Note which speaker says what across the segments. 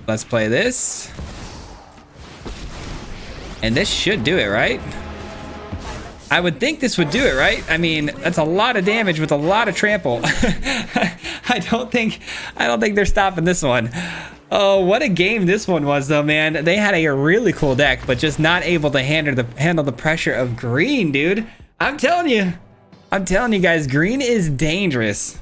Speaker 1: Let's play this. And this should do it, right? I would think this would do it, right? I mean, that's a lot of damage with a lot of trample. I don't think they're stopping this one. Oh, what a game this one was, though, man. They had a really cool deck, but just not able to handle the pressure of green, dude. I'm telling you guys, green is dangerous.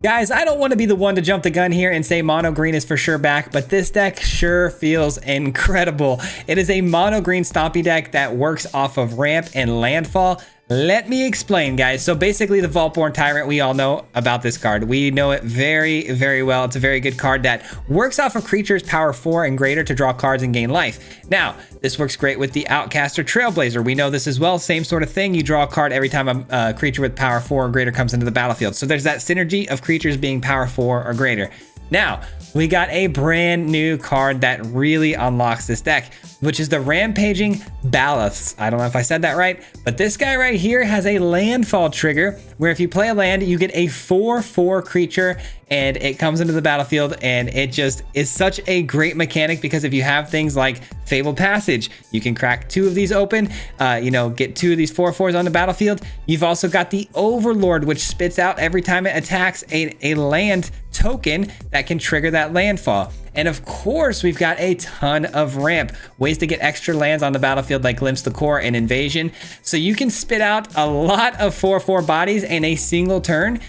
Speaker 1: Guys, I don't want to be the one to jump the gun here and say mono green is for sure back, but this deck sure feels incredible. It is a mono green stompy deck that works off of ramp and landfall. Let me explain, guys. So basically the Vaultborn Tyrant, we all know about this card. We know it very, very well. It's a very good card that works off of creatures power 4 and greater to draw cards and gain life. Now, this works great with the Outcaster Trailblazer. We know this as well. Same sort of thing. You draw a card every time a creature with power 4 or greater comes into the battlefield. So there's that synergy of creatures being power 4 or greater. Now, we got a brand new card that really unlocks this deck, which is the Rampaging Baloths. I don't know if I said that right, but this guy right here has a landfall trigger where if you play a land, you get a 4/4 creature and it comes into the battlefield, and it just is such a great mechanic because if you have things like Fabled Passage, you can crack 2 of these open, get 2 of these 4/4s on the battlefield. You've also got the Overlord, which spits out every time it attacks a land token that can trigger that landfall. And of course, we've got a ton of ramp, ways to get extra lands on the battlefield like Glimpse the Core and Invasion. So you can spit out a lot of 4/4 bodies in a single turn,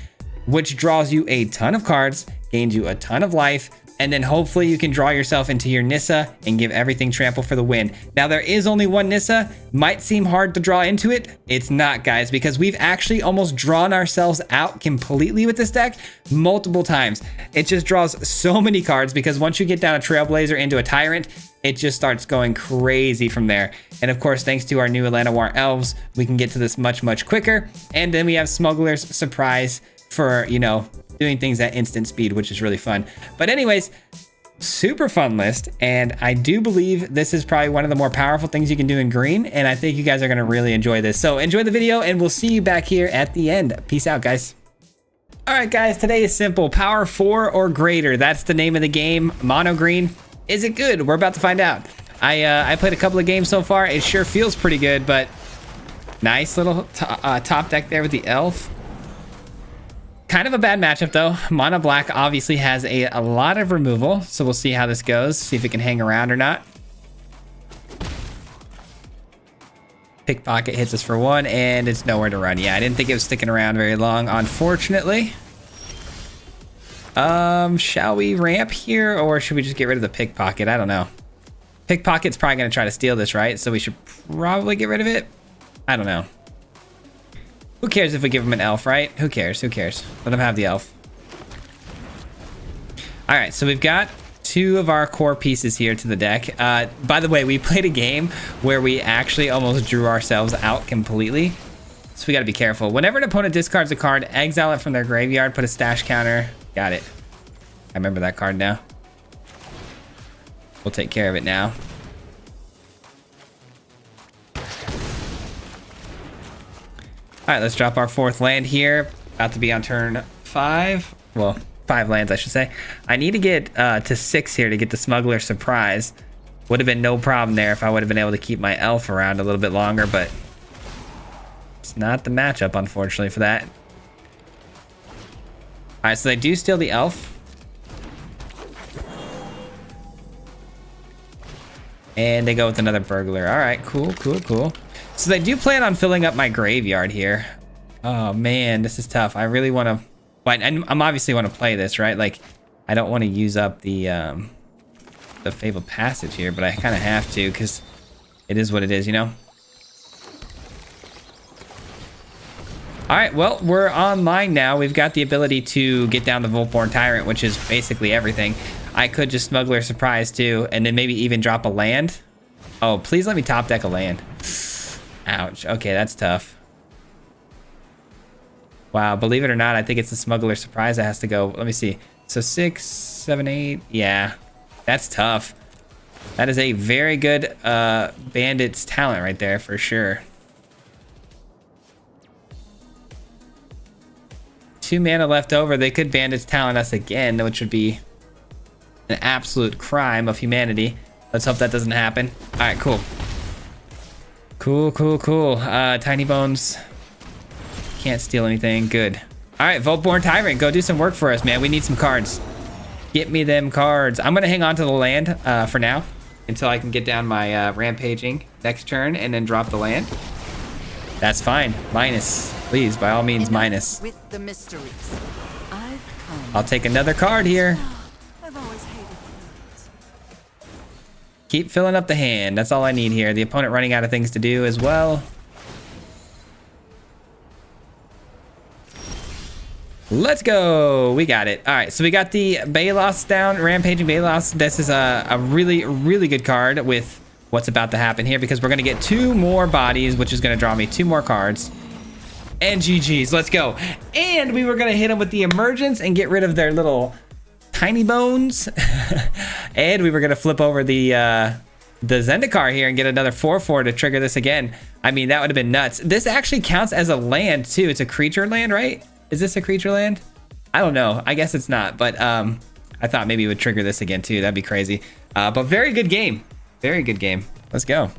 Speaker 1: which draws you a ton of cards, gains you a ton of life, and then hopefully you can draw yourself into your Nissa and give everything trample for the win. Now, there is only one Nissa. Might seem hard to draw into it. It's not, guys, because we've actually almost drawn ourselves out completely with this deck multiple times. It just draws so many cards because once you get down a Trailblazer into a Tyrant, it just starts going crazy from there. And of course, thanks to our new Llanowar Elves, we can get to this much, much quicker. And then we have Smuggler's Surprise for, doing things at instant speed, which is really fun. But anyways, super fun list, and I do believe this is probably one of the more powerful things you can do in green, and I think you guys are going to really enjoy this. So enjoy the video, and we'll see you back here at the end. Peace out, guys. All right, guys, today is simple. Power 4 or greater. That's the name of the game. Mono green. Is it good? We're about to find out. I played a couple of games so far. It sure feels pretty good, but nice little top deck there with the elf. Kind of a bad matchup though. Mono black obviously has a lot of removal, so we'll see how this goes, see if it can hang around or not. Pickpocket hits us for 1, and it's nowhere to run. Yeah, I didn't think it was sticking around very long, unfortunately. Shall we ramp here, or should we just get rid of the pickpocket? I don't know. Pickpocket's probably going to try to steal this, right? So we should probably get rid of it. I don't know. Who cares if we give him an elf, right? Who cares? Who cares? Let him have the elf. All right, so we've got 2 of our core pieces here to the deck. By the way, we played a game where we actually almost drew ourselves out completely. So we got to be careful. Whenever an opponent discards a card, exile it from their graveyard, put a stash counter. Got it. I remember that card now. We'll take care of it now. All right, let's drop our 4th land here. About to be on turn 5. Well, 5 lands, I should say. I need to get to 6 here to get the Smuggler Surprise. Would have been no problem there if I would have been able to keep my elf around a little bit longer, but it's not the matchup, unfortunately, for that. All right, so they do steal the elf. And they go with another burglar. All right, cool, cool, cool. So they do plan on filling up my graveyard here. Oh man, this is tough. I really want to, I'm obviously want to play this, right? Like, I don't want to use up the Fabled Passage here, but I kind of have to because it is what it is, All right, well, we're online now. We've got the ability to get down the Vaultborn Tyrant, which is basically everything. I could just Smuggler Surprise too, and then maybe even drop a land. Oh, please let me top deck a land. Ouch. Okay, that's tough. Wow, believe it or not, I think it's the Smuggler Surprise that has to go. Let me see. So 6, 7, 8. Yeah, that's tough. That is a very good Bandit's talent right there for sure. 2 mana left over. They could Bandit's Talent us again, which would be an absolute crime of humanity. Let's hope that doesn't happen. All right, cool. Cool. Tiny Bones. Can't steal anything. Good. All right, Voltborn Tyrant, go do some work for us, man. We need some cards. Get me them cards. I'm going to hang on to the land for now until I can get down my rampaging next turn and then drop the land. That's fine. Minus. Please, by all means, minus.
Speaker 2: With the mysteries.
Speaker 1: I'll take another card here.
Speaker 2: I've always hated cards.
Speaker 1: Keep filling up the hand. That's all I need here. The opponent running out of things to do as well. Let's go. We got it. All right, so we got the Balos down, Rampaging Balos. This is a really, really good card with what's about to happen here because we're going to get 2 more bodies, which is going to draw me 2 more cards. And GG's. Let's go. And we were going to hit them with the Emergence and get rid of their little Tiny Bones. And we were going to flip over the Zendikar here and get another 4/4 to trigger this again. I mean, that would have been nuts. This actually counts as a land, too. It's a creature land, right? Is this a creature land? I don't know. I guess it's not, but I thought maybe it would trigger this again too. That'd be crazy. But very good game. Very good game. Let's go.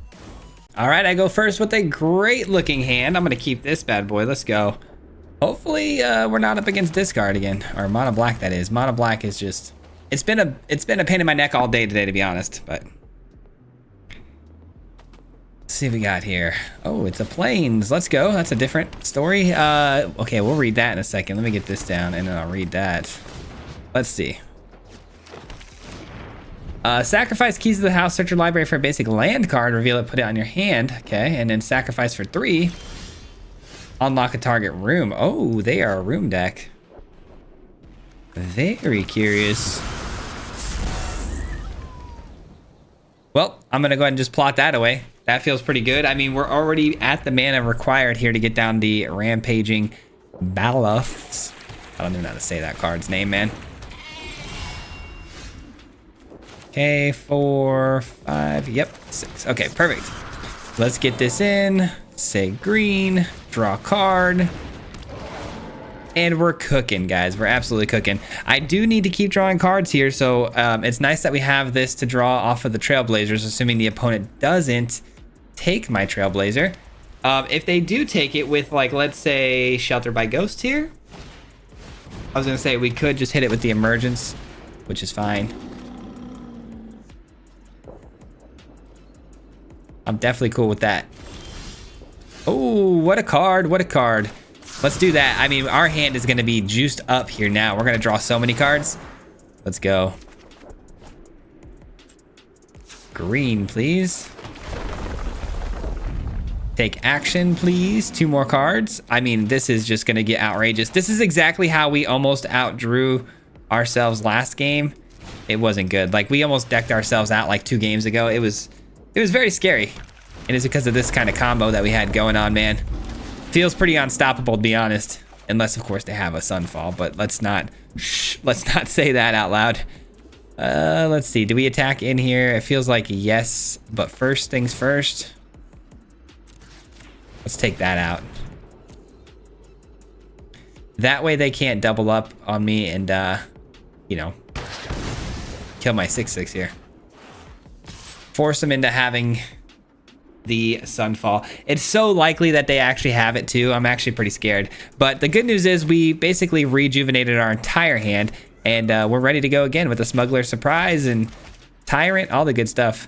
Speaker 1: All right, I go first with a great looking hand. I'm gonna keep this bad boy. Let's go. Hopefully we're not up against discard again, or mono black that is. Mono black is just, it's been a pain in my neck all day today, to be honest, but. Let's see what we got here. Oh, it's a plains. Let's go. That's a different story. Okay, we'll read that in a second. Let me get this down and then I'll read that. Let's see. Sacrifice keys of the house, search your library for a basic land card, reveal it, put it on your hand. Okay, and then sacrifice for 3. Unlock a target room. Oh, they are a room deck. Very curious. Well, I'm gonna go ahead and just plot that away. That feels pretty good. I mean, we're already at the mana required here to get down the Rampaging Balos. I don't even know how to say that card's name, man. Okay, 4, 5, yep, 6. Okay, perfect. Let's get this in. Say green, draw a card. And we're cooking, guys. We're absolutely cooking. I do need to keep drawing cards here, so it's nice that we have this to draw off of the Trailblazers, assuming the opponent doesn't take my Trailblazer. If they do take it with, like, let's say Shelter by Ghost here, I was gonna say we could just hit it with the Emergence, which is fine. I'm definitely cool with that. Oh, what a card, what a card. Let's do that. I mean, our hand is gonna be juiced up here now. We're gonna draw so many cards. Let's go. Green, please. Take action, please. 2 more cards. I mean, this is just gonna get outrageous. This is exactly how we almost outdrew ourselves last game. It wasn't good. Like, we almost decked ourselves out like 2 games ago. It was very scary. And it's because of this kind of combo that we had going on, man. Feels pretty unstoppable, to be honest. Unless, of course, they have a Sunfall. But let's not say that out loud. Let's see. Do we attack in here? It feels like yes. But first things first. Let's take that out. That way they can't double up on me and, you know, kill my 6/6 here. Force them into having the Sunfall. It's so likely that they actually have it too. I'm actually pretty scared. But the good news is we basically rejuvenated our entire hand and we're ready to go again with the Smuggler Surprise and Tyrant, all the good stuff.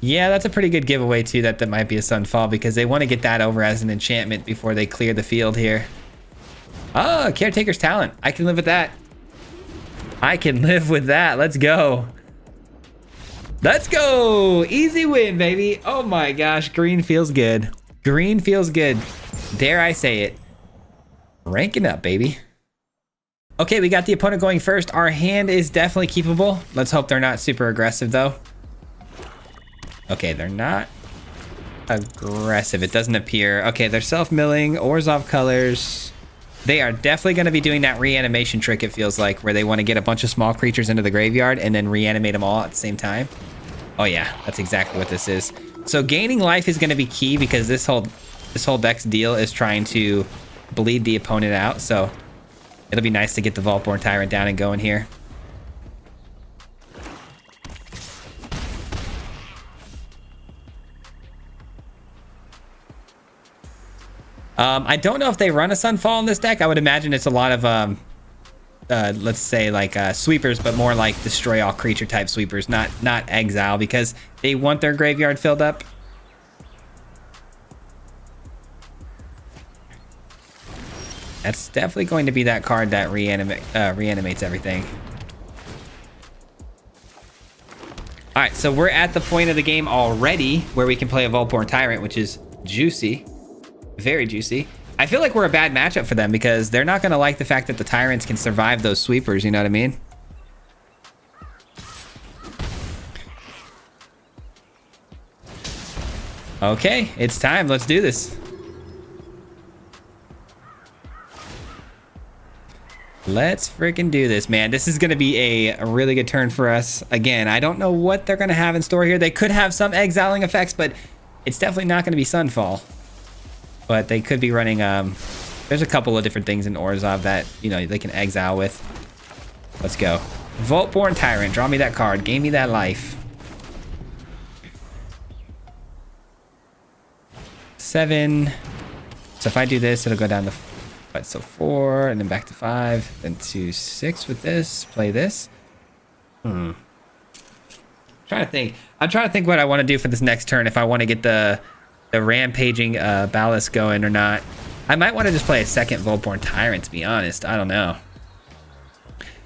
Speaker 1: Yeah, that's a pretty good giveaway too, that might be a Sunfall because they want to get that over as an enchantment before they clear the field here. Oh, Caretaker's Talent. I can live with that. I can live with that. Let's go. Let's go. Easy win, baby. Oh my gosh. Green feels good. Green feels good. Dare I say it. Ranking up, baby. Okay, we got the opponent going first. Our hand is definitely keepable. Let's hope they're not super aggressive, though. Okay, they're not aggressive. It doesn't appear. Okay, they're self-milling. Orzhov colors. They are definitely going to be doing that reanimation trick, it feels like, where they want to get a bunch of small creatures into the graveyard and then reanimate them all at the same time. Oh yeah, that's exactly what this is. So gaining life is going to be key because this whole deck's deal is trying to bleed the opponent out. So it'll be nice to get the Vaultborn Tyrant down and going here. I don't know if they run a Sunfall in this deck. I would imagine it's a lot of, let's say like sweepers, but more like destroy all creature type sweepers, not exile, because they want their graveyard filled up. That's definitely going to be that card that reanimates everything. All right, so we're at the point of the game already where we can play a Vaultborn Tyrant, which is juicy. Very juicy. I feel like we're a bad matchup for them because they're not going to like the fact that the Tyrants can survive those sweepers, you know what I mean? Okay, it's time. Let's do this. Let's freaking do this, man. This is going to be a really good turn for us. Again, I don't know what they're going to have in store here. They could have some exiling effects, but it's definitely not going to be Sunfall. But they could be running, there's a couple of different things in Orzhov that, you know, they can exile with. Let's go. Vaultborn Tyrant, draw me that card, gain me that life. 7. So if I do this, it'll go down to, what, so 4, and then back to 5, then to 6 with this, play this. I'm trying to think what I want to do for this next turn if I want to get the rampaging ballast going or not. I might want to just play a second Vaultborn Tyrant, to be honest. I don't know.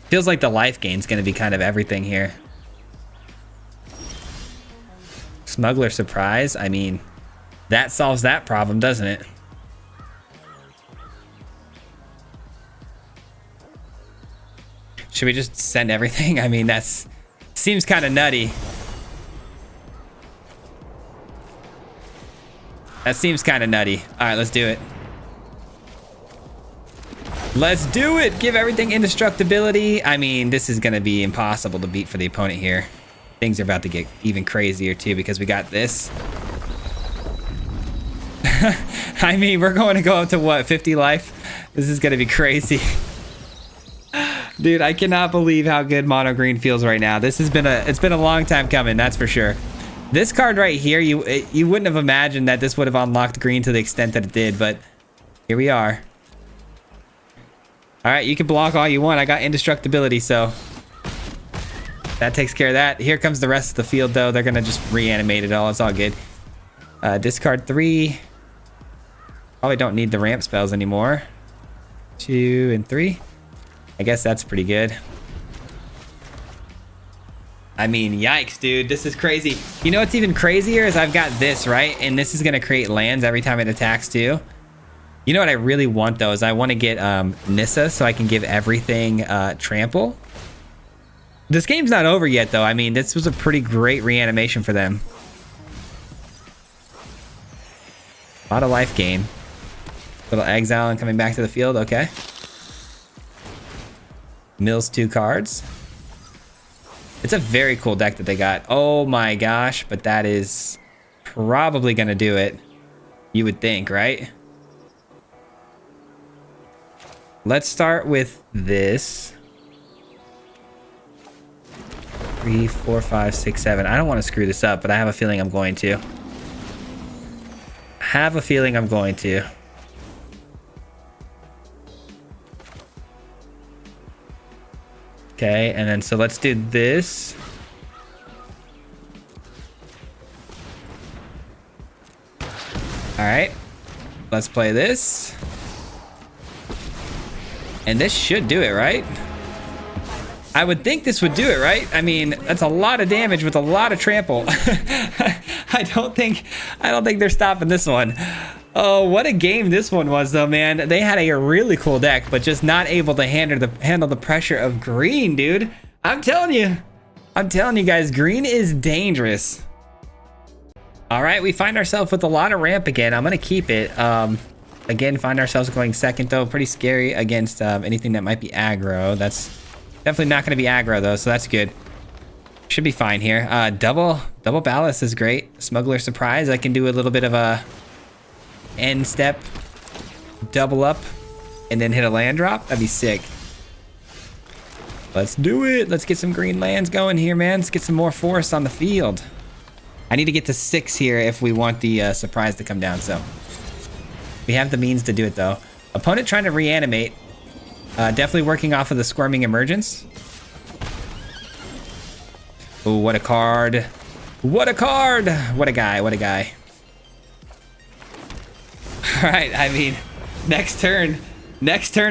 Speaker 1: Feels like the life gain's going to be kind of everything here. Smuggler Surprise. I mean, that solves that problem, doesn't it? Should we just send everything? I mean, that's seems kind of nutty. That seems kind of nutty. All right, let's do it. Let's do it. Give everything indestructibility. I mean, this is going to be impossible to beat for the opponent here. Things are about to get even crazier too because we got this. I mean, we're going to go up to what, 50 life? This is going to be crazy. Dude, I cannot believe how good mono green feels right now. This has been it's been a long time coming, that's for sure. This card right here, you wouldn't have imagined that this would have unlocked green to the extent that it did, but here we are. All right, you can block all you want. I got indestructibility, so that takes care of that. Here comes the rest of the field, though. They're going to just reanimate it all. It's all good. Discard 3. Probably don't need the ramp spells anymore. 2 and 3. I guess that's pretty good. I mean, yikes, dude. This is crazy. You know what's even crazier is I've got this, right? And this is going to create lands every time it attacks, too. You know what I really want, though, is I want to get Nissa so I can give everything trample. This game's not over yet, though. I mean, this was a pretty great reanimation for them. A lot of life gain. Little exile and coming back to the field. Okay. Mills 2 cards. It's a very cool deck that they got. Oh my gosh, but that is probably going to do it. You would think, right? Let's start with this. 3, 4, 5, 6, 7. I don't want to screw this up, but I have a feeling I'm going to. Okay, and then so let's do this. All right, let's play this. And this should do it, right? I would think this would do it, right? I mean, that's a lot of damage with a lot of trample. I don't think they're stopping this one. Oh, what a game this one was, though, man. They had a really cool deck, but just not able to handle the pressure of green, dude. I'm telling you guys, green is dangerous. All right, we find ourselves with a lot of ramp again. I'm gonna keep it. Again, find ourselves going second, though. Pretty scary against anything that might be aggro. That's definitely not gonna be aggro, though, so that's good. Should be fine here. Double ballast is great. Smuggler surprise. I can do a little bit of a end step, double up, and then hit a land drop. That'd be sick. Let's do it. Let's get some green lands going here, man. Let's get some more force on the field. I need to get to 6 here if we want the surprise to come down. So we have the means to do it though. Opponent trying to reanimate. Definitely working off of the Squirming Emergence. Oh, what a card. What a card. What a guy. What a guy. All right. I mean, next turn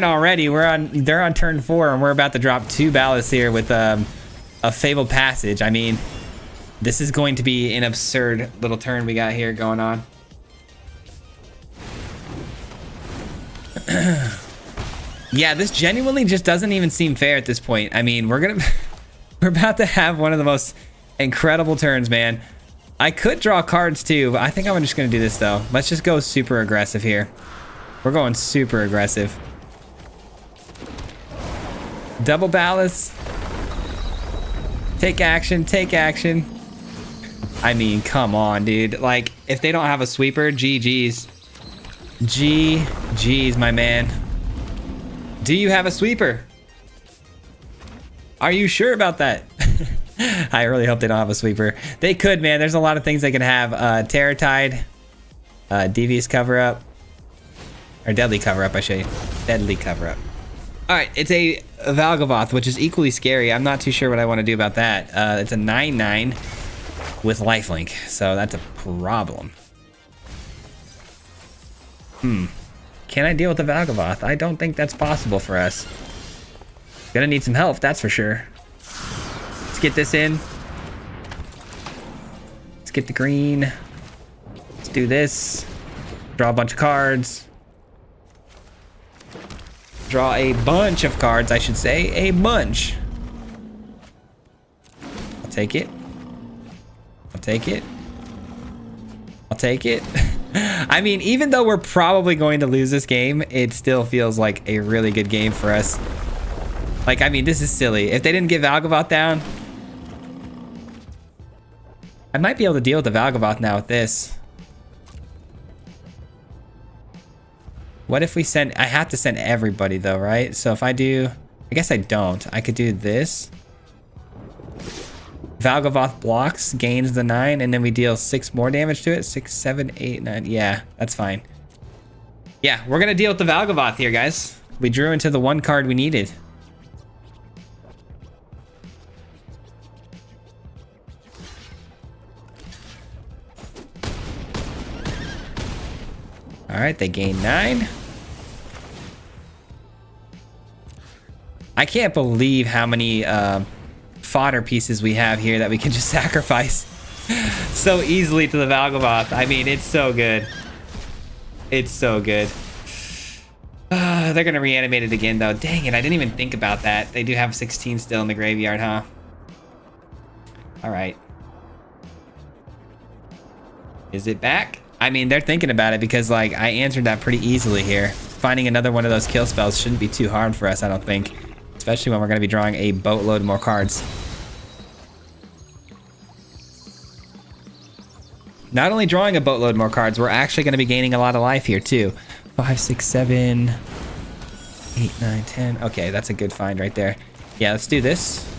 Speaker 1: already. They're on turn 4 and we're about to drop 2 ballasts here with a Fabled Passage. I mean, this is going to be an absurd little turn we got here going on. Yeah, this genuinely just doesn't even seem fair at this point. I mean, we're about to have one of the most incredible turns, man. I could draw cards too, but I think I'm just gonna do this though. Let's just go super aggressive here. We're going super aggressive. Double ballast. Take action, take action. I mean, come on, dude. Like, if they don't have a sweeper, GG's. GG's, my man. Do you have a sweeper? Are you sure about that? I really hope they don't have a sweeper. They could, man. There's a lot of things they can have. Terror Tide, Devious Cover Up, or Deadly Cover Up, I show you. Deadly Cover Up. All right, it's a Valgavoth, which is equally scary. I'm not too sure what I want to do about that. It's a 9/9 with lifelink, so that's a problem. Can I deal with the Valgavoth? I don't think that's possible for us. Gonna need some help, that's for sure. Let's get this in. Let's get the green. Let's do this. Draw a bunch of cards. Draw a bunch of cards, I should say. A bunch. I'll take it. I'll take it. I'll take it. I mean, even though we're probably going to lose this game, it still feels like a really good game for us. Like, I mean, this is silly. If they didn't get Valgavoth down, I might be able to deal with the Valgavoth now with this. What if we send... I have to send everybody, though, right? So if I do... I guess I don't. I could do this. Valgavoth blocks, gains the 9, and then we deal 6 more damage to it. 6, 7, 8, 9. Yeah, that's fine. Yeah, we're gonna deal with the Valgavoth here, guys. We drew into the 1 card we needed. All right, they gain 9. I can't believe how many fodder pieces we have here that we can just sacrifice so easily to the Valgavoth. I mean, it's so good. It's so good. They're gonna reanimate it again though. Dang it, I didn't even think about that. They do have 16 still in the graveyard, huh? All right. Is it back? I mean, they're thinking about it because like I answered that pretty easily here. Finding another one of those kill spells shouldn't be too hard for us, I don't think. Especially when we're gonna be drawing a boatload more cards. Not only drawing a boatload more cards, we're actually going to be gaining a lot of life here too. 5, 6, 7, 8, 9, 10. Okay, that's a good find right there. Yeah, let's do this.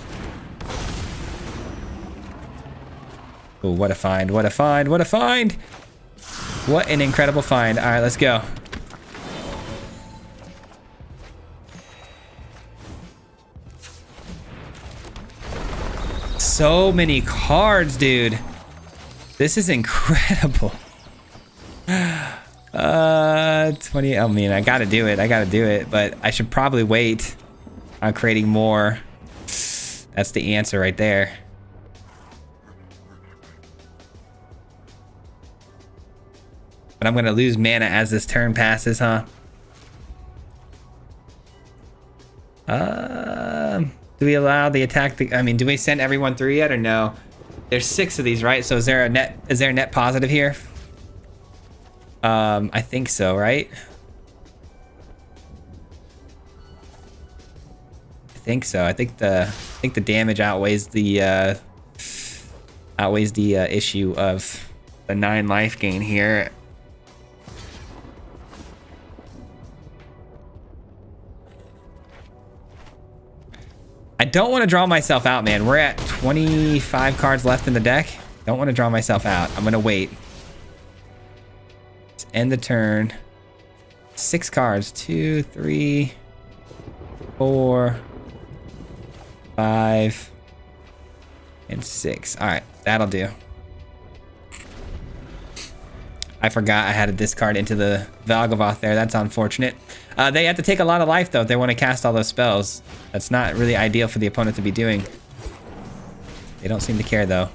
Speaker 1: Oh, what a find, what a find, what a find. What an incredible find. All right, let's go. So many cards, dude. This is incredible. 20. I mean, I gotta do it. I gotta do it. But I should probably wait on creating more. That's the answer right there. But I'm gonna lose mana as this turn passes, huh? Do we allow the attack? I mean, do we send everyone through yet or no? There's 6 of these, right? So is there a net positive here? I think so, right? I think so. I think the damage outweighs the outweighs the issue of the 9 life gain here. I don't want to draw myself out, man. We're at 25 cards left in the deck. Don't want to draw myself out. I'm going to wait. Let's end the turn. 6 cards. 2, 3, 4, 5, and 6. All right, that'll do. I forgot I had to discard into the Valgavoth there. That's unfortunate. They have to take a lot of life, though, if they want to cast all those spells. That's not really ideal for the opponent to be doing. They don't seem to care, though.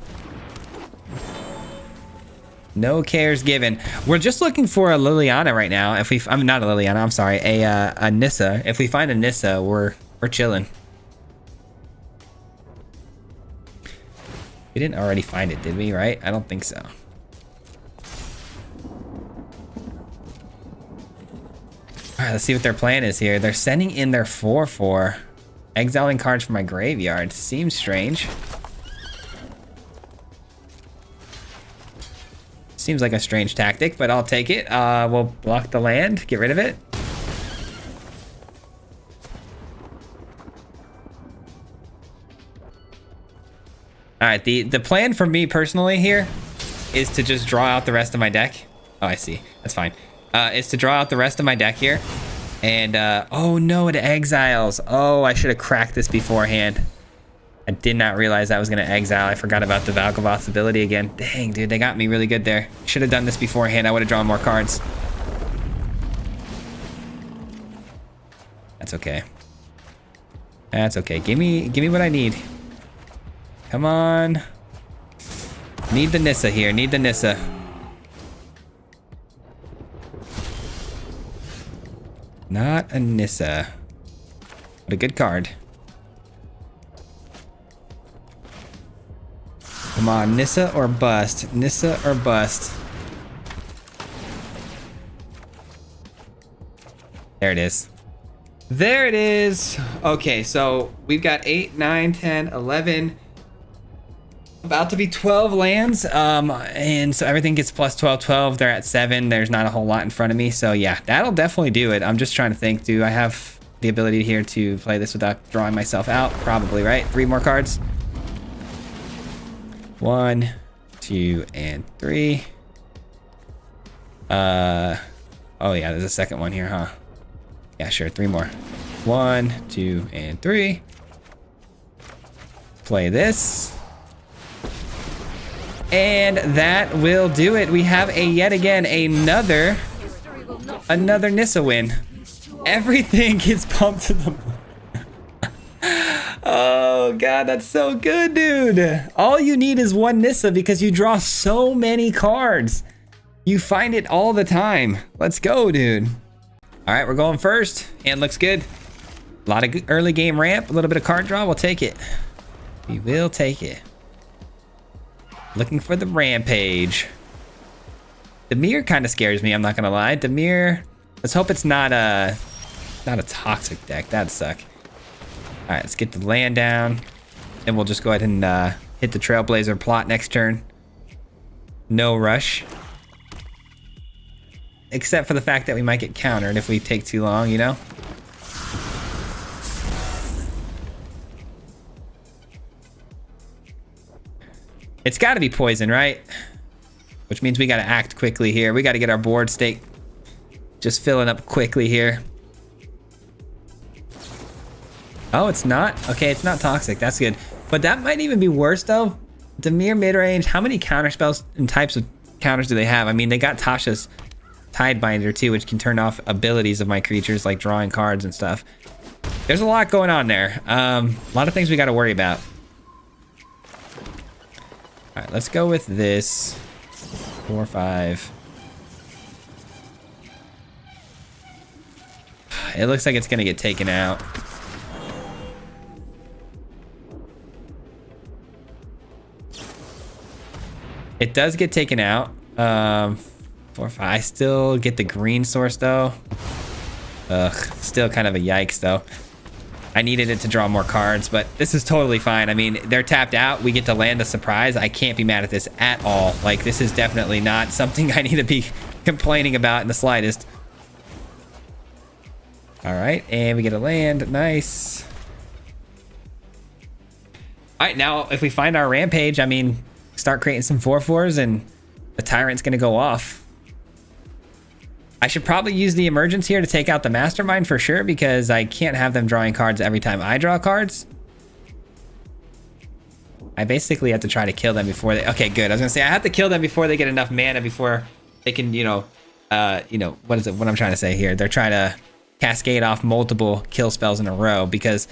Speaker 1: No cares given. We're just looking for a Liliana right now. If we, I'm not a Liliana. I'm sorry, a Nissa. If we find a Nissa, we're chilling. We didn't already find it, did we? Right? I don't think so. All right, let's see what their plan is here. They're sending in their 4/4, exiling cards from my graveyard. Seems strange. Seems like a strange tactic, but I'll take it. We'll block the land, get rid of it. All right, the plan for me personally here is to just draw out the rest of my deck. Oh, I see. That's fine. Is to draw out the rest of my deck here. And, oh no, it exiles. Oh, I should have cracked this beforehand. I did not realize I was going to exile. I forgot about the Valgavoth's ability again. Dang, dude, they got me really good there. Should have done this beforehand. I would have drawn more cards. That's okay. That's okay. Give me what I need. Come on. Need the Nissa here. Need the Nissa. Not a Nissa. But a good card. Come on, Nissa or bust. Nissa or bust. There it is. There it is. Okay, so we've got 8, 9, 10, 11. About to be 12 lands. And so everything gets plus 12, 12. They're at 7. There's not a whole lot in front of me. So yeah, that'll definitely do it. I'm just trying to think, do I have the ability here to play this without drawing myself out? Probably, right? 3 more cards. 1, 2, and 3. Oh yeah, there's a second one here, huh? Yeah, sure, 3 more. 1, 2, and 3. Play this. And that will do it. We have yet again another Nissa win. Everything gets pumped to the moon. Oh god, that's so good, dude. All you need is 1 Nissa because you draw so many cards. You find it all the time. Let's go, dude. All right, we're going first. Hand looks good. A lot of early game ramp, a little bit of card draw. We'll take it. We will take it. Looking for the rampage. Dimir kind of scares me, I'm not gonna lie. Dimir, let's hope it's not a toxic deck. That'd suck. All right, let's get the land down. And we'll just go ahead and hit the Trailblazer plot next turn. No rush. Except for the fact that we might get countered if we take too long, you know? It's got to be poison, right? Which means we got to act quickly here. We got to get our board state just filling up quickly here. Oh, it's not? Okay, it's not toxic. That's good. But that might even be worse, though. Dimir midrange, how many counter spells and types of counters do they have? I mean, they got Tasha's Tidebinder, too, which can turn off abilities of my creatures, like drawing cards and stuff. There's a lot going on there. A lot of things we got to worry about. All right, let's go with this. 4, 5. It looks like it's going to get taken out. It does get taken out. 4, 5. I still get the green source, though. Ugh, still kind of a yikes, though. I needed it to draw more cards, but this is totally fine. I mean, they're tapped out. We get to land a surprise. I can't be mad at this at all. Like, this is definitely not something I need to be complaining about in the slightest. All right, and we get a land. Nice. All right, now if we find our rampage, I mean, start creating some 4/4s and the tyrant's gonna go off. I should probably use the emergence here to take out the mastermind for sure, because I can't have them drawing cards every time I draw cards. I basically have to try to kill them before they... Okay, good. I was gonna say I have to kill them before they get enough mana before they can, what is it? What I'm trying to say here? They're trying to cascade off multiple kill spells in a row, because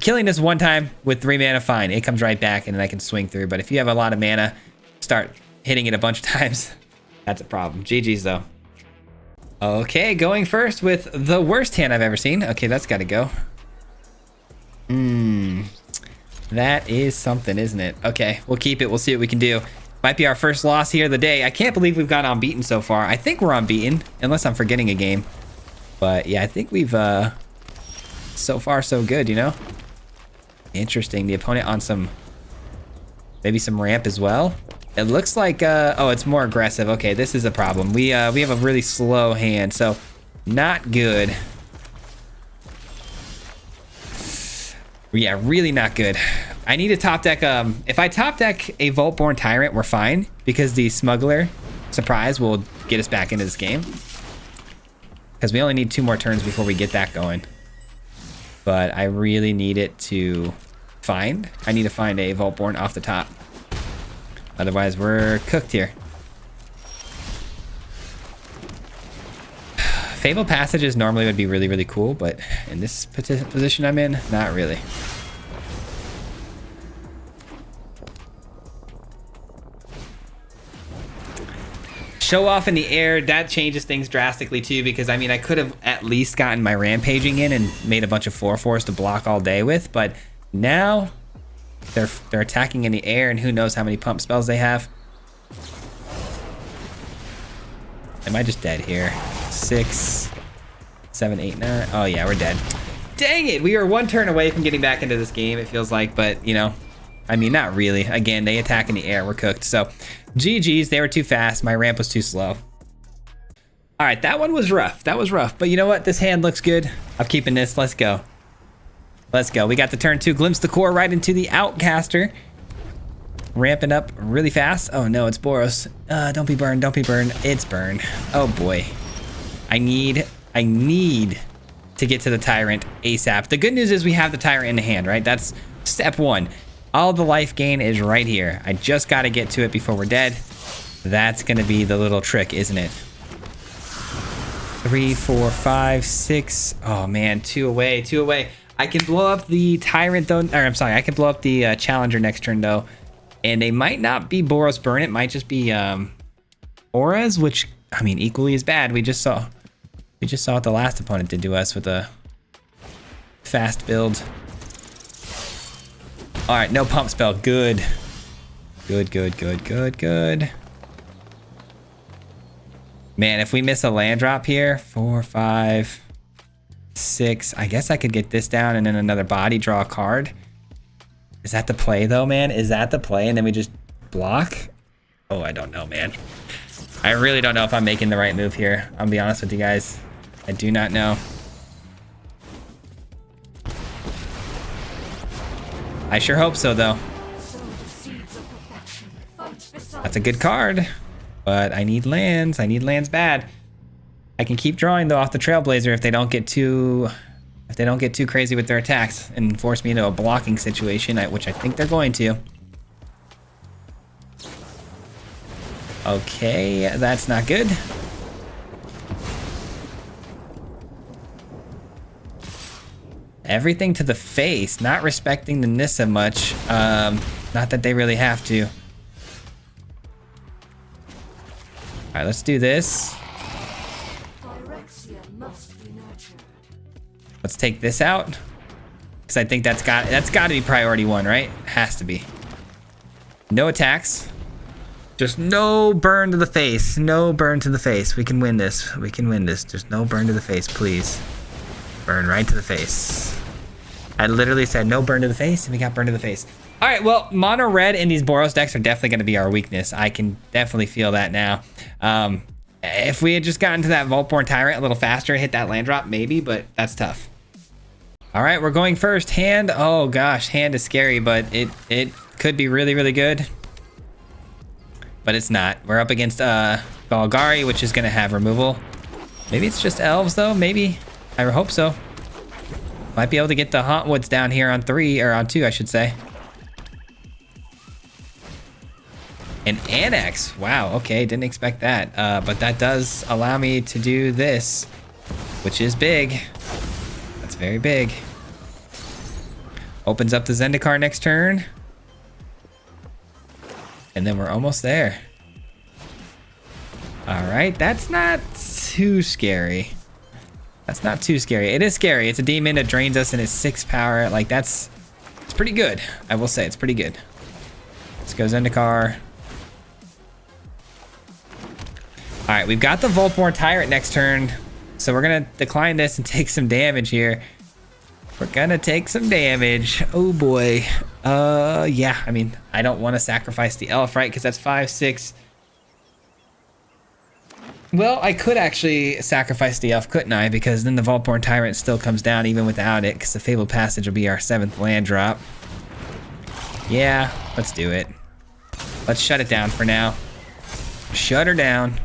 Speaker 1: killing this one time with 3 mana, fine. It comes right back and then I can swing through. But if you have a lot of mana, start hitting it a bunch of times. That's a problem. GG's though. Okay, going first with the worst hand I've ever seen. Okay, that's got to go. That is something, isn't it? Okay, we'll keep it. We'll see what we can do. Might be our first loss here of the day. I can't believe we've gone unbeaten so far. I think we're unbeaten, unless I'm forgetting a game. But yeah, I think we've, so far so good, you know? Interesting. The opponent on some, maybe some ramp as well. It looks like, oh, it's more aggressive. Okay, this is a problem. We have a really slow hand, so not good. Yeah, really not good. I need to top deck, if I top deck a Voltborn Tyrant, we're fine, because the Smuggler Surprise will get us back into this game. Because we only need 2 more turns before we get that going. But I really need it to find. I need to find a Voltborn off the top. Otherwise, we're cooked here. Fable Passages normally would be really, really cool, but in this position I'm in, not really. Show off in the air, that changes things drastically too, because I mean, I could have at least gotten my rampaging in and made a bunch of 4/4s to block all day with, but now they're attacking in the air, and who knows how many pump spells they have. Am I just dead here? 6, 7, 8, 9. Oh yeah, we're dead. Dang it, we are 1 turn away from getting back into this game, it feels like, but you know, I mean, not really. Again, they attack in the air, we're cooked. So GG's, they were too fast, my ramp was too slow. All right, that one was rough. That was rough, but you know what? This hand looks good. I'm keeping this. Let's go. Let's go. We got the turn 2 Glimpse the Core right into the Outcaster. Ramping up really fast. Oh no, it's Boros. Don't be burned. Don't be burned. It's burned. Oh boy. I need to get to the Tyrant ASAP. The good news is we have the Tyrant in the hand, right? That's step 1. All the life gain is right here. I just got to get to it before we're dead. That's going to be the little trick, isn't it? 3, 4, 5, 6. Oh man, 2 away. 2 away. I can blow up the Tyrant though, or I'm sorry, I can blow up the Challenger next turn though, and they might not be Boros Burn, it might just be Auras, which I mean equally as bad. We just saw what the last opponent did to us with a fast build. All right, no pump spell, good. Good. Man, if we miss a land drop here, 4, 5, 6. I guess I could get this down and then another body, draw a card. Is that the play though, man? Is that the play? And then we just block? Oh, I don't know, man. I really don't know if I'm making the right move here. I'll be honest with you guys. I do not know. I sure hope so though. That's a good card, but I need lands. I need lands bad. I can keep drawing though off the Trailblazer if they don't get too crazy with their attacks and force me into a blocking situation, which I think they're going to. Okay, that's not good. Everything to the face, not respecting the Nissa much. Not that they really have to. All right, let's do this. Let's take this out, because I think that's got to be priority 1, right? Has to be. No attacks. Just no burn to the face. No burn to the face. We can win this. We can win this. Just no burn to the face, please. Burn right to the face. I literally said no burn to the face, and we got burned to the face. All right, well, mono red and these Boros decks are definitely going to be our weakness. I can definitely feel that now. If we had just gotten to that Voltborn Tyrant a little faster, hit that land drop, maybe, but that's tough. All right, we're going first. Hand. Oh gosh, hand is scary, but it could be really, really good. But it's not. We're up against Golgari, which is going to have removal. Maybe it's just elves though. Maybe. I hope so. Might be able to get the Hauntwoods down here on 3, or on 2, I should say. An Annex. Wow, okay, didn't expect that. But that does allow me to do this, which is big. That's very big. Opens up the Zendikar next turn. And then we're almost there. All right, that's not too scary. That's not too scary. It is scary. It's a demon that drains us and it's 6 power. Like, it's pretty good. I will say it's pretty good. Let's go Zendikar. All right, we've got the Voltborn Tyrant next turn. So we're going to decline this and take some damage here. We're going to take some damage. Oh, boy. Yeah, I mean, I don't want to sacrifice the elf, right? Because that's 5, 6. Well, I could actually sacrifice the elf, couldn't I? Because then the Voltborn Tyrant still comes down even without it, because the Fabled Passage will be our 7th land drop. Yeah, let's do it. Let's shut it down for now. Shut her down.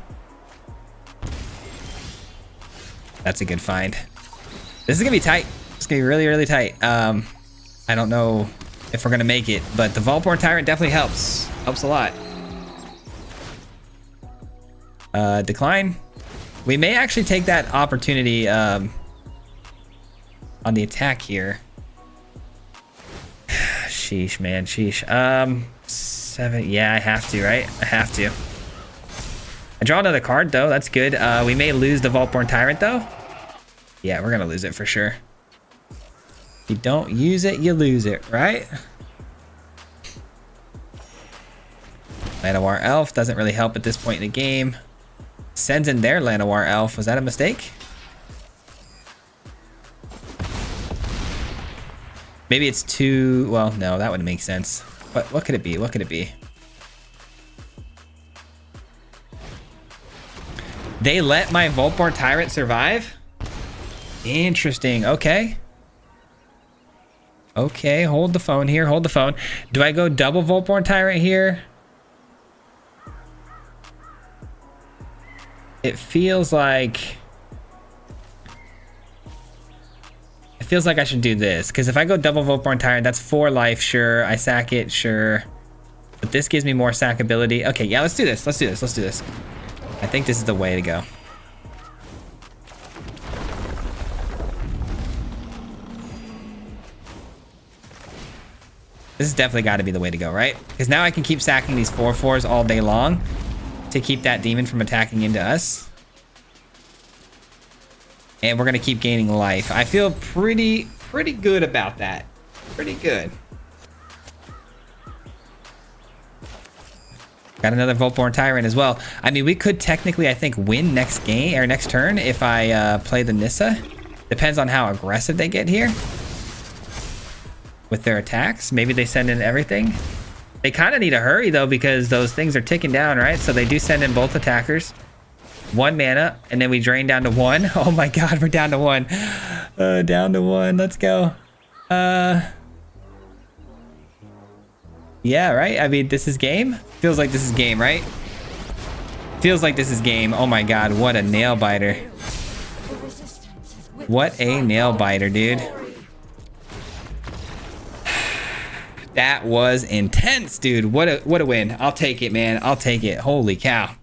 Speaker 1: That's a good find. This is going to be tight. It's going to be really, really tight. I don't know if we're going to make it, but the Voltborn Tyrant definitely helps. Helps a lot. Decline. We may actually take that opportunity on the attack here. Sheesh, man, sheesh. 7. Yeah, I have to, right? I have to. I draw another card though. That's good. We may lose the Voltborn Tyrant though. Yeah, we're gonna lose it for sure. If you don't use it, you lose it, right? Llanowar Elf doesn't really help at this point in the game. Sends in their Llanowar Elf. Was that a mistake? Maybe it's too... Well, no, that wouldn't make sense. What could it be? What could it be? They let my Voltborn Tyrant survive? Interesting. Okay. Okay, hold the phone here. Hold the phone. Do I go double Voltborn Tyrant here? It feels like... It feels like I should do this. Because if I go double Voltborn Tyrant, that's 4 life, sure. I sack it, sure. But this gives me more sackability. Okay, yeah, let's do this. Let's do this. Let's do this. I think this is the way to go. This has definitely got to be the way to go, right? Because now I can keep sacking these 4/4s all day long to keep that demon from attacking into us. And we're going to keep gaining life. I feel pretty good about that. Pretty good. Got another Voltborn Tyrant as well. I mean, we could technically, I think, win next game or next turn if I play the Nissa. Depends on how aggressive they get here with their attacks. Maybe they send in everything. They kind of need to hurry though, because those things are ticking down, right? So they do send in both attackers. 1 mana, and then we drain down to 1. Oh my god, we're down to 1. Down to 1. Let's go. Yeah, right? I mean, this is game? Feels like this is game, right? Feels like this is game. Oh my god, what a nail biter. What a nail biter, dude. That was intense, dude. What a win. I'll take it, man. I'll take it. Holy cow.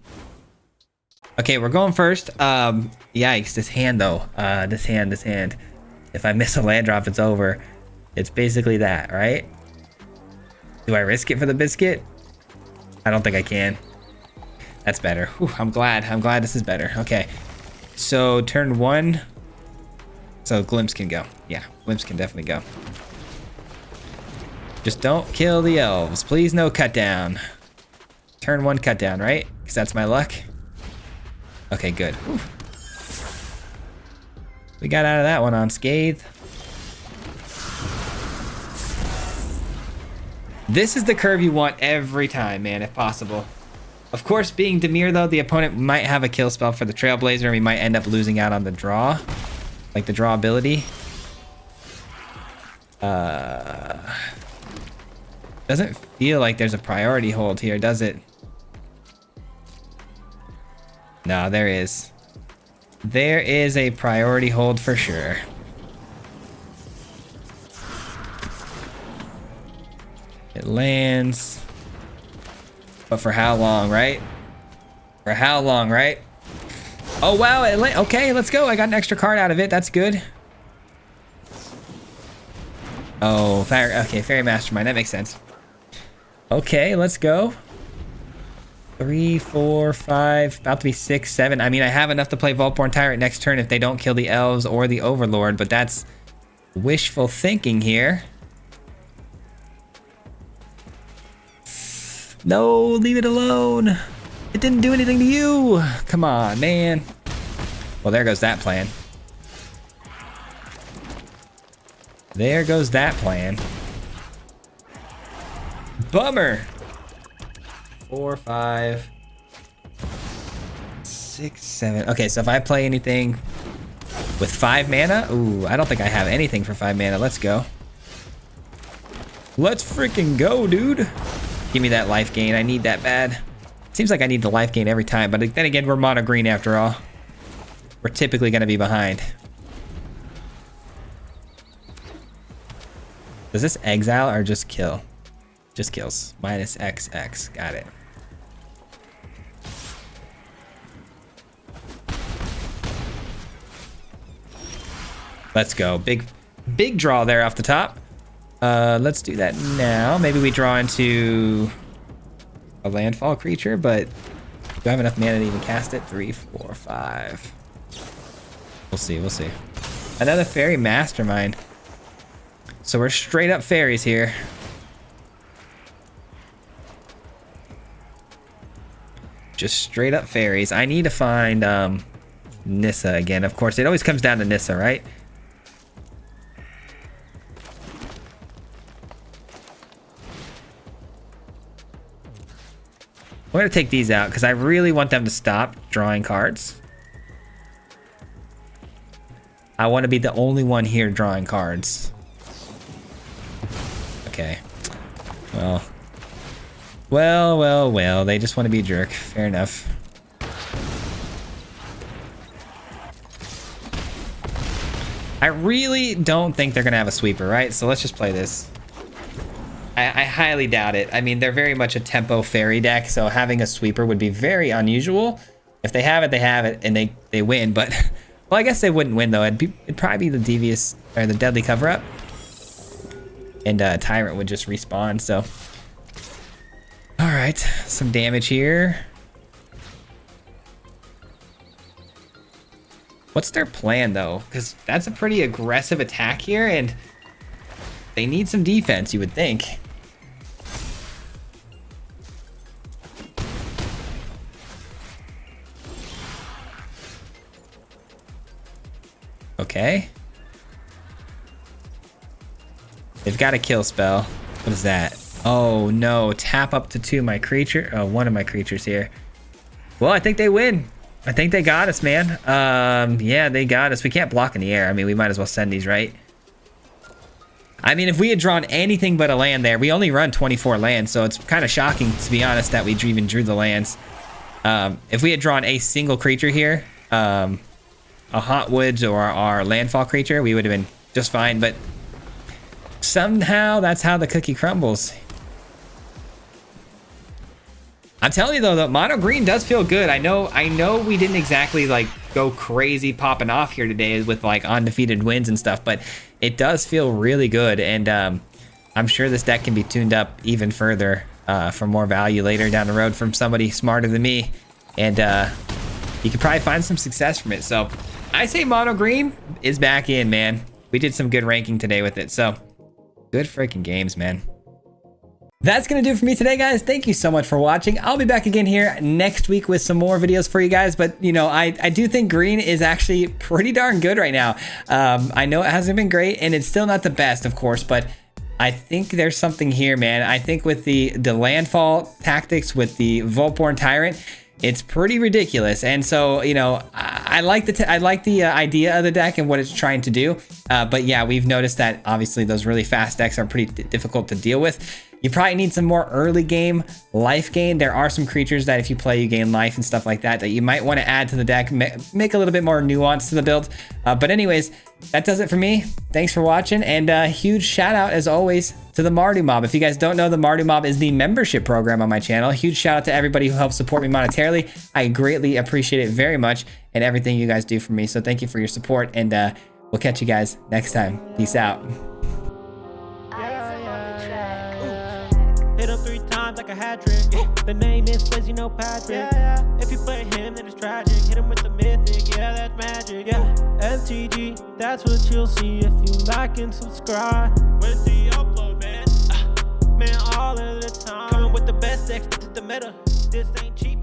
Speaker 1: Okay, we're going first. Yikes, this hand though. This hand. If I miss a land drop, it's over. It's basically that, right? Do I risk it for the biscuit? I don't think I can. That's better. Whew, I'm glad this is better. Okay, so turn 1. So Glimpse can go. Yeah, Glimpse can definitely go. Just don't kill the elves. Please no cut down. Turn 1 cut down, right? Because that's my luck. Okay, good. Whew. We got out of that one unscathed. This is the curve you want every time, man, if possible. Of course, being Demir, though, the opponent might have a kill spell for the Trailblazer, and we might end up losing out on the draw. Like the draw ability. Doesn't feel like there's a priority hold here, does it? No, there is. There is a priority hold for sure. It lands. But for how long, right? For how long, right? Oh, wow. Okay, let's go. I got an extra card out of it. That's good. Oh, okay, Fairy Mastermind. That makes sense. Okay, let's go. 3, 4, 5, about to be 6, 7. I mean, I have enough to play Voltborn Tyrant next turn if they don't kill the elves or the Overlord, but that's wishful thinking here. No, leave it alone. It didn't do anything to you. Come on, man. Well, there goes that plan. There goes that plan. Bummer. 4, 5, 6, 7. Okay, so if I play anything with 5 mana, ooh, I don't think I have anything for 5 mana. Let's go. Let's freaking go, dude. Give me that life gain. I need that bad. Seems like I need the life gain every time, but then again, we're mono green after all. We're typically going to be behind. Does this exile or just kill? Just kills. Minus XX. Got it. Let's go. Big draw there off the top. Let's do that now. Maybe we draw into a landfall creature, but do I have enough mana to even cast it? 3, 4, 5. We'll see. We'll see. Another Fairy Mastermind. So we're straight up fairies here. Just straight up fairies. I need to find Nissa again. Of course, it always comes down to Nissa, right? I'm going to take these out because I really want them to stop drawing cards. I want to be the only one here drawing cards. Okay. Well. They just want to be a jerk. Fair enough. I really don't think they're going to have a sweeper, right? So let's just play this. I highly doubt it. I mean, they're very much a tempo fairy deck, so having a sweeper would be very unusual. If they have it, they have it, and they win. But, well, I guess they wouldn't win, though. It'd probably be the devious, or the deadly cover-up. And Tyrant would just respawn, so. All right, some damage here. What's their plan, though? Because that's a pretty aggressive attack here, and they need some defense, you would think. Okay. They've got a kill spell. What is that? Oh no, tap up to 2 my creature. Oh, one of my creatures here. Well, I think they win. I think they got us, man. Yeah, they got us. We can't block in the air. I mean, we might as well send these, right? I mean, if we had drawn anything but a land there, we only run 24 lands, so it's kind of shocking, to be honest, that we even drew the lands. If we had drawn a single creature here, a Haunt Woods or our landfall creature, we would have been just fine, but somehow that's how the cookie crumbles. I'm telling you though, the mono green does feel good. I know we didn't exactly like go crazy popping off here today with like undefeated wins and stuff, but it does feel really good, and I'm sure this deck can be tuned up even further for more value later down the road from somebody smarter than me, and you could probably find some success from it. So I say mono green is back in, man. We did some good ranking today with it, so good freaking games, man. That's gonna do it for me today, guys. Thank you so much for watching. I'll be back again here next week with some more videos for you guys, but you know, I do think green is actually pretty darn good right now. I know it hasn't been great and it's still not the best, of course, but I think there's something here, man. I think with the landfall tactics with the Voltborn Tyrant, it's pretty ridiculous. And so, you know, I like the idea of the deck and what it's trying to do. But yeah, we've noticed that obviously those really fast decks are pretty difficult to deal with. You probably need some more early game life gain. There are some creatures that if you play, you gain life and stuff like that, that you might want to add to the deck, make a little bit more nuance to the build. But anyways, that does it for me. Thanks for watching, and a huge shout out as always to the Mardu Mob. If you guys don't know, the Mardu Mob is the membership program on my channel. Huge shout out to everybody who helps support me monetarily. I greatly appreciate it very much and everything you guys do for me. So thank you for your support, and we'll catch you guys next time. Peace out.
Speaker 3: Hit him 3 times like a hat trick. The name is Swayze, no Patrick. If you play him, then it's tragic. Hit him with the mythic, yeah, that's magic. MTG, that's what you'll see if you like and subscribe. With the upload, man, man, all of the time. Coming with the best decks, this is the meta. This ain't cheap.